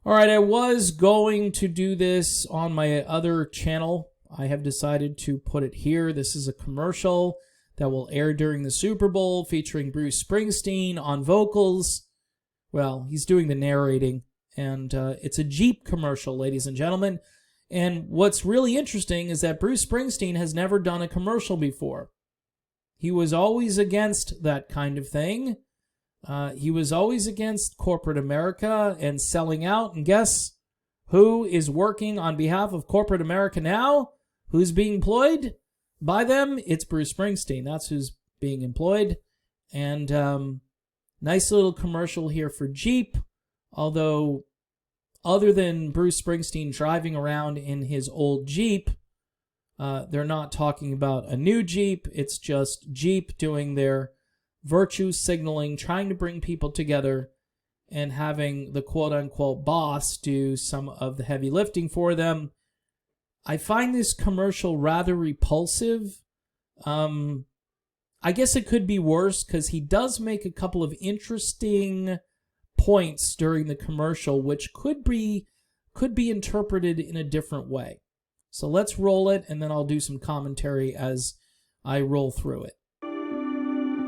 All right, I was going to do this on my other channel. I have decided to put it here. This is a commercial that will air during the Super Bowl featuring Bruce Springsteen on vocals. Well, he's doing the narrating, and it's a Jeep commercial, ladies and gentlemen. And what's really interesting is that Bruce Springsteen has never done a commercial before. He was always against that kind of thing. He was always against corporate America and selling out. And guess who is working on behalf of corporate America now? Who's being employed by them? It's Bruce Springsteen. That's who's being employed. And nice little commercial here for Jeep. Although, other than Bruce Springsteen driving around in his old Jeep, they're not talking about a new Jeep. It's just Jeep doing their virtue signaling, trying to bring people together, and having the quote-unquote boss do some of the heavy lifting for them. I find this commercial rather repulsive. I guess it could be worse because he does make a couple of interesting points during the commercial, which could be interpreted in a different way. So let's roll it, and then I'll do some commentary as I roll through it.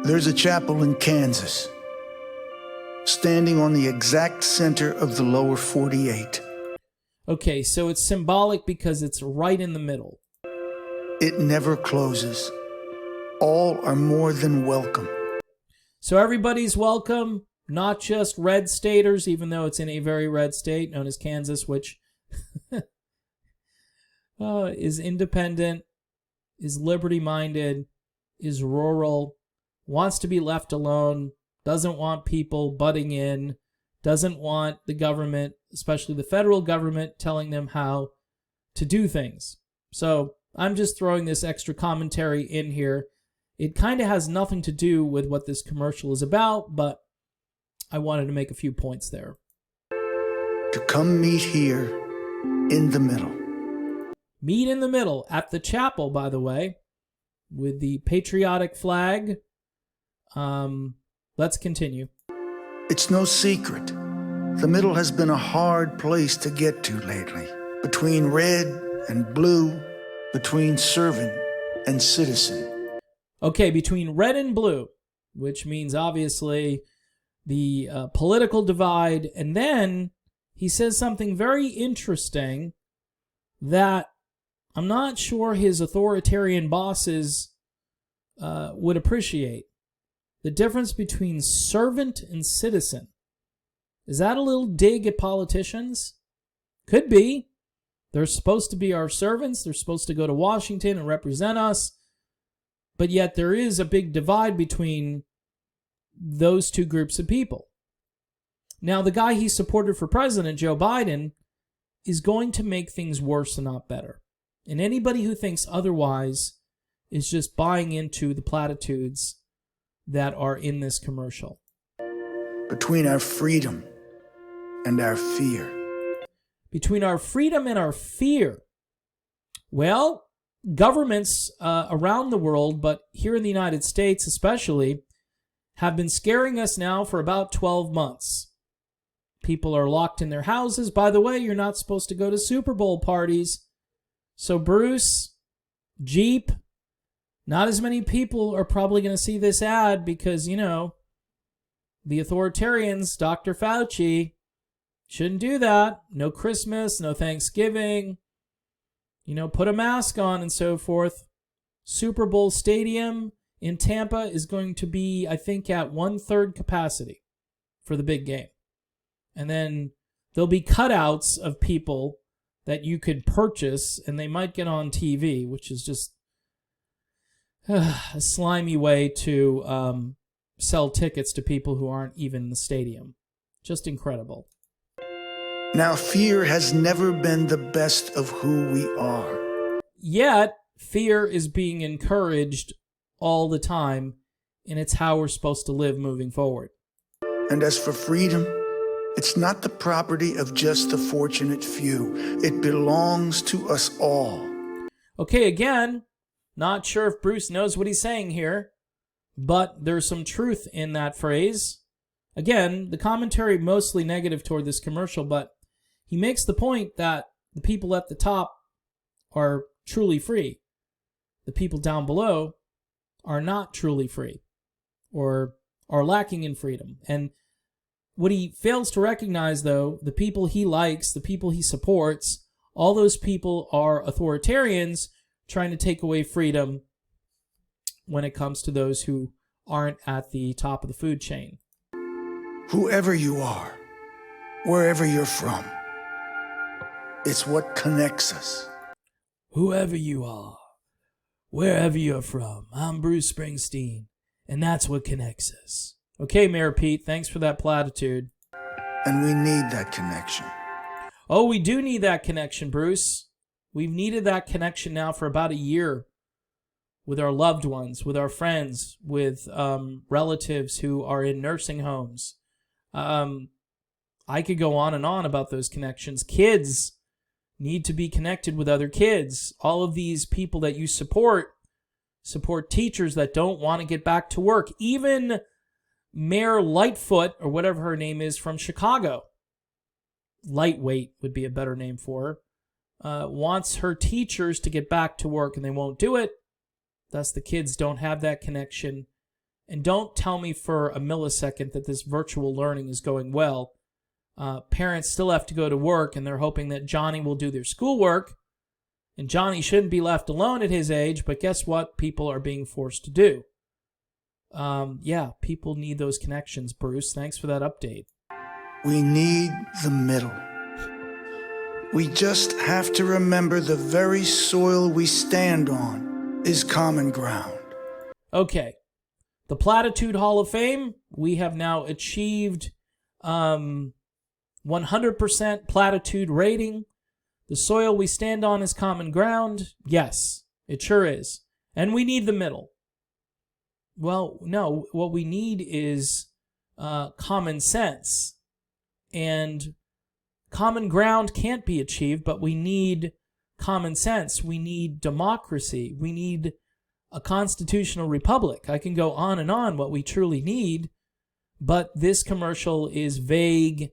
There's a chapel in Kansas, standing on the exact center of the lower 48. Okay, so it's symbolic because it's right in the middle. It never closes. All are more than welcome. So everybody's welcome, not just red staters, even though it's in a very red state known as Kansas, which is independent, is liberty-minded, is rural, wants to be left alone, doesn't want people butting in, doesn't want the government, especially the federal government, telling them how to do things. So I'm just throwing this extra commentary in here. It kind of has nothing to do with what this commercial is about, but I wanted to make a few points there. To come meet here in the middle. Meet in the middle at the chapel, by the way, with the patriotic flag. Let's continue. It's no secret. The middle has been a hard place to get to lately. Between red and blue, between servant and citizen. Okay, between red and blue, which means obviously the political divide. And then he says something very interesting that I'm not sure his authoritarian bosses would appreciate. The difference between servant and citizen. Is that a little dig at politicians? Could be. They're supposed to be our servants. They're supposed to go to Washington and represent us. But yet there is a big divide between those two groups of people. Now, the guy he supported for president, Joe Biden, is going to make things worse and not better. And anybody who thinks otherwise is just buying into the platitudes that are in this commercial. Between our freedom and our fear. Between our freedom and our fear. Well, governments around the world, but here in the United States especially, have been scaring us now for about 12 months. People are locked in their houses. By the way, you're not supposed to go to Super Bowl parties. So Bruce, Jeep, not as many people are probably going to see this ad because, you know, the authoritarians, Dr. Fauci, shouldn't do that. No Christmas, no Thanksgiving. You know, put a mask on and so forth. Super Bowl Stadium in Tampa is going to be, I think, at 1/3 capacity for the big game. And then there'll be cutouts of people that you could purchase, and they might get on TV, which is just a slimy way to sell tickets to people who aren't even in the stadium. Just incredible. Now, fear has never been the best of who we are. Yet, fear is being encouraged all the time, and it's how we're supposed to live moving forward. And as for freedom, it's not the property of just the fortunate few. It belongs to us all. Okay, again, not sure if Bruce knows what he's saying here, but there's some truth in that phrase. Again, the commentary mostly negative toward this commercial, but he makes the point that the people at the top are truly free. The people down below are not truly free or are lacking in freedom. And what he fails to recognize, though, the people he likes, the people he supports, all those people are authoritarians trying to take away freedom when it comes to those who aren't at the top of the food chain. Whoever you are, wherever you're from, it's what connects us. Whoever you are, wherever you're from, I'm Bruce Springsteen, and that's what connects us. Okay, Mayor Pete, thanks for that platitude. And we need that connection. Oh, we do need that connection, Bruce. We've needed that connection now for about a year with our loved ones, with our friends, with relatives who are in nursing homes. I could go on and on about those connections. Kids need to be connected with other kids. All of these people that you support teachers that don't want to get back to work. Even Mayor Lightfoot, or whatever her name is, from Chicago, Lightweight would be a better name for her, wants her teachers to get back to work, and they won't do it. Thus, the kids don't have that connection. And don't tell me for a millisecond that this virtual learning is going well. Parents still have to go to work, and they're hoping that Johnny will do their schoolwork. And Johnny shouldn't be left alone at his age, but guess what? People are being forced to do. Yeah, people need those connections, Bruce. Thanks for that update. We need the middle. We just have to remember the very soil we stand on is common ground. Okay. The Platitude Hall of Fame, we have now achieved 100% platitude rating. The soil we stand on is common ground. Yes, it sure is. And we need the middle. Well, no, what we need is common sense. And common ground can't be achieved, but we need common sense. We need democracy. We need a constitutional republic. I can go on and on what we truly need, but this commercial is vague,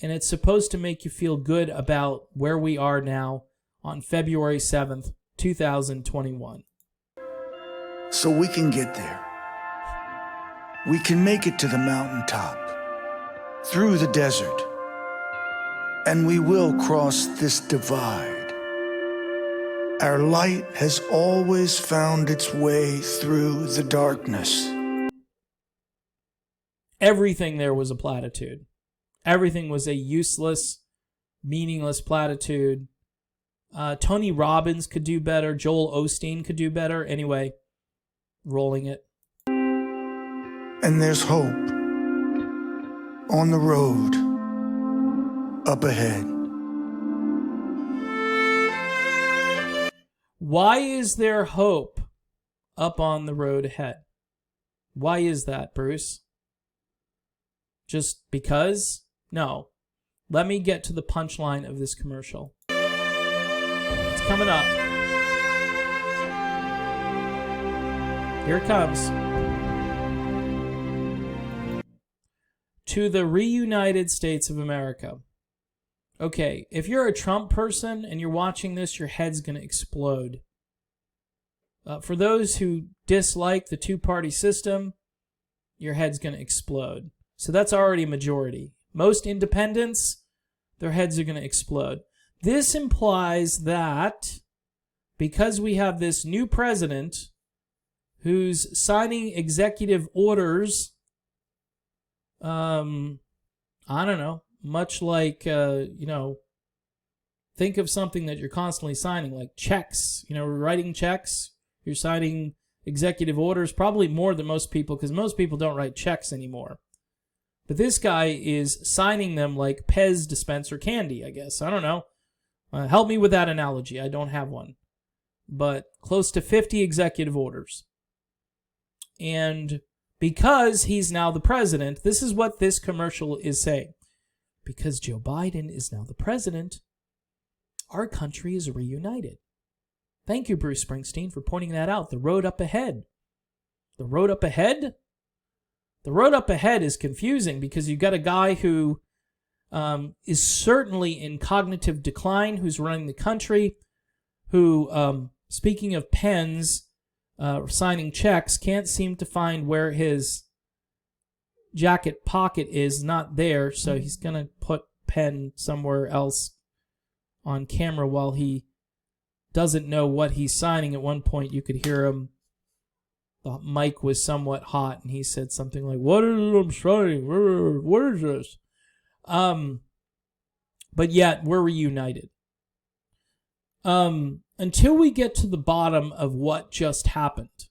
and it's supposed to make you feel good about where we are now on February 7th, 2021. So we can get there. We can make it to the mountaintop, through the desert, and we will cross this divide. Our light has always found its way through the darkness. Everything there was a platitude. Everything was a useless, meaningless platitude. Tony Robbins could do better. Joel Osteen could do better. Anyway, rolling it. And there's hope on the road up ahead. Why is there hope up on the road ahead? Why is that, Bruce? Just because? No. Let me get to the punchline of this commercial. It's coming up. Here it comes. To the reunited states of America. Okay, if you're a Trump person and you're watching this, your head's going to explode. For those who dislike the two-party system, your head's going to explode. So that's already a majority. Most independents, their heads are going to explode. This implies that because we have this new president who's signing executive orders, I don't know, much like, think of something that you're constantly signing, like checks. Writing checks. You're signing executive orders, probably more than most people, because most people don't write checks anymore. But this guy is signing them like Pez dispenser candy, I guess. I don't know. Help me with that analogy. I don't have one. But close to 50 executive orders. And because he's now the president, this is what this commercial is saying. Because Joe Biden is now the president, our country is reunited. Thank you, Bruce Springsteen, for pointing that out. The road up ahead. The road up ahead? The road up ahead is confusing because you've got a guy who is certainly in cognitive decline, who's running the country, who, speaking of pens, signing checks, can't seem to find where his jacket pocket is, not there, so he's going to put pen somewhere else on camera while he doesn't know what he's signing. At one point, you could hear him. The mic was somewhat hot, and he said something like, "What is it I'm signing? What is this?" But yet, we're reunited. Until we get to the bottom of what just happened,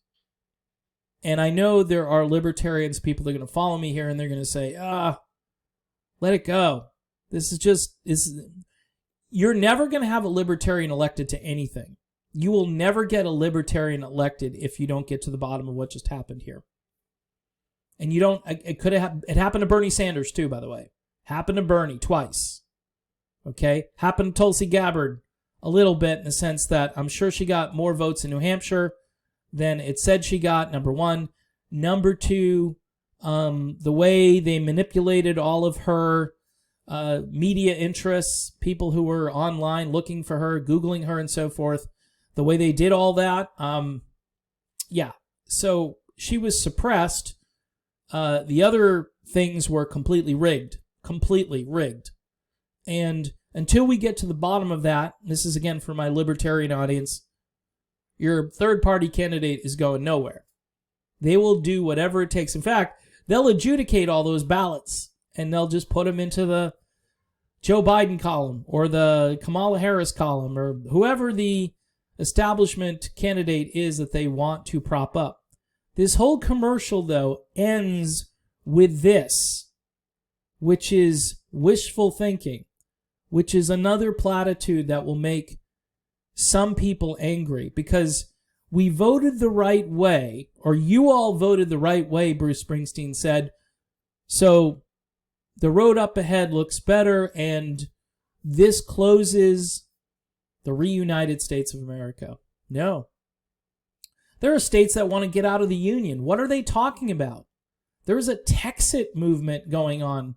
and I know there are libertarians, people that are going to follow me here, and they're going to say, let it go. You're never going to have a libertarian elected to anything. You will never get a libertarian elected if you don't get to the bottom of what just happened here. And you don't, it happened to Bernie Sanders too, by the way. Happened to Bernie twice. Okay? Happened to Tulsi Gabbard a little bit, in the sense that I'm sure she got more votes in New Hampshire than it said she got, number one. Number two, the way they manipulated all of her media interests, people who were online looking for her, Googling her and so forth, the way they did all that, so she was suppressed. The other things were completely rigged. And until we get to the bottom of that, this is again for my libertarian audience, your third-party candidate is going nowhere. They will do whatever it takes. In fact, they'll adjudicate all those ballots, and they'll just put them into the Joe Biden column or the Kamala Harris column or whoever the establishment candidate is that they want to prop up. This whole commercial, though, ends with this, which is wishful thinking, which is another platitude that will make some people angry, because we voted the right way, or you all voted the right way, Bruce Springsteen said, so the road up ahead looks better, and this closes the reunited states of America. No. There are states that want to get out of the Union. What are they talking about? There's a Texit movement going on,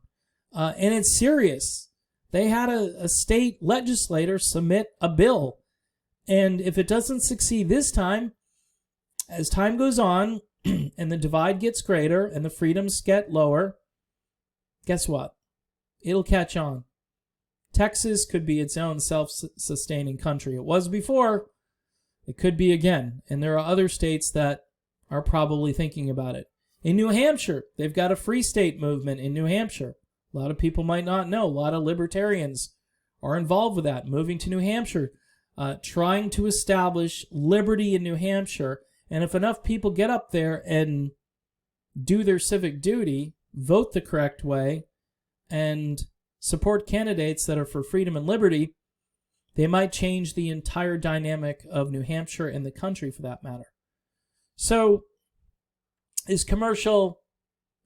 and it's serious. They had a state legislator submit a bill, and if it doesn't succeed this time, as time goes on, and the divide gets greater, and the freedoms get lower, guess what? It'll catch on. Texas could be its own self-sustaining country. It was before. It could be again. And there are other states that are probably thinking about it. In New Hampshire, they've got a free state movement in New Hampshire. A lot of people might not know. A lot of libertarians are involved with that, moving to New Hampshire, trying to establish liberty in New Hampshire. And if enough people get up there and do their civic duty, vote the correct way, and support candidates that are for freedom and liberty, they might change the entire dynamic of New Hampshire and the country for that matter. So, is commercial,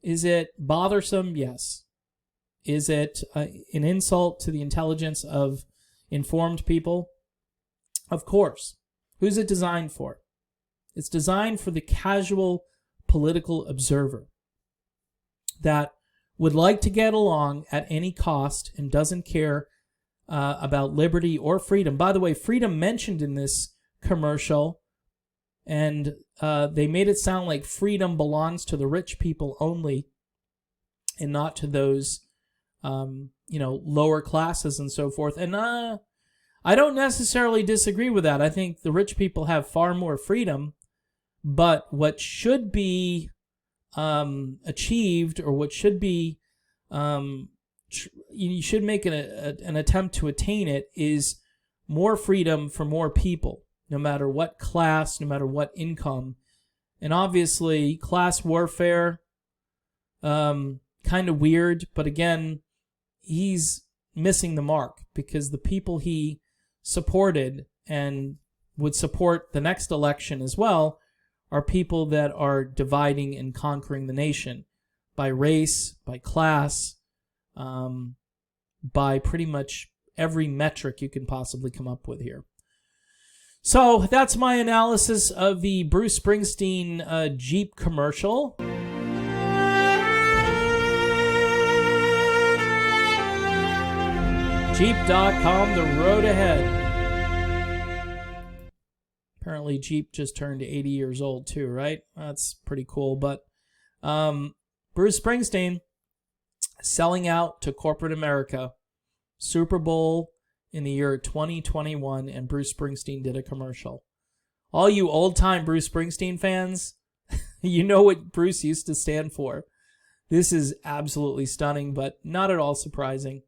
is it bothersome? Yes. Is it an insult to the intelligence of informed people? Of course. Who's it designed for? It's designed for the casual political observer that would like to get along at any cost and doesn't care about liberty or freedom. By the way, freedom mentioned in this commercial, and they made it sound like freedom belongs to the rich people only and not to those, lower classes and so forth. And I don't necessarily disagree with that. I think the rich people have far more freedom, but what should be achieved, or what should be, you should make an attempt to attain it, is more freedom for more people, no matter what class, no matter what income. And obviously, class warfare, kind of weird, but again, he's missing the mark, because the people he supported and would support the next election as well are people that are dividing and conquering the nation by race, by class, by pretty much every metric you can possibly come up with here. So that's my analysis of the Bruce Springsteen Jeep commercial. Jeep.com, the road ahead. Apparently Jeep just turned 80 years old too, right? That's pretty cool. But Bruce Springsteen selling out to corporate America. Super Bowl in the year 2021, and Bruce Springsteen did a commercial. All you old-time Bruce Springsteen fans, you know what Bruce used to stand for. This is absolutely stunning, but not at all surprising.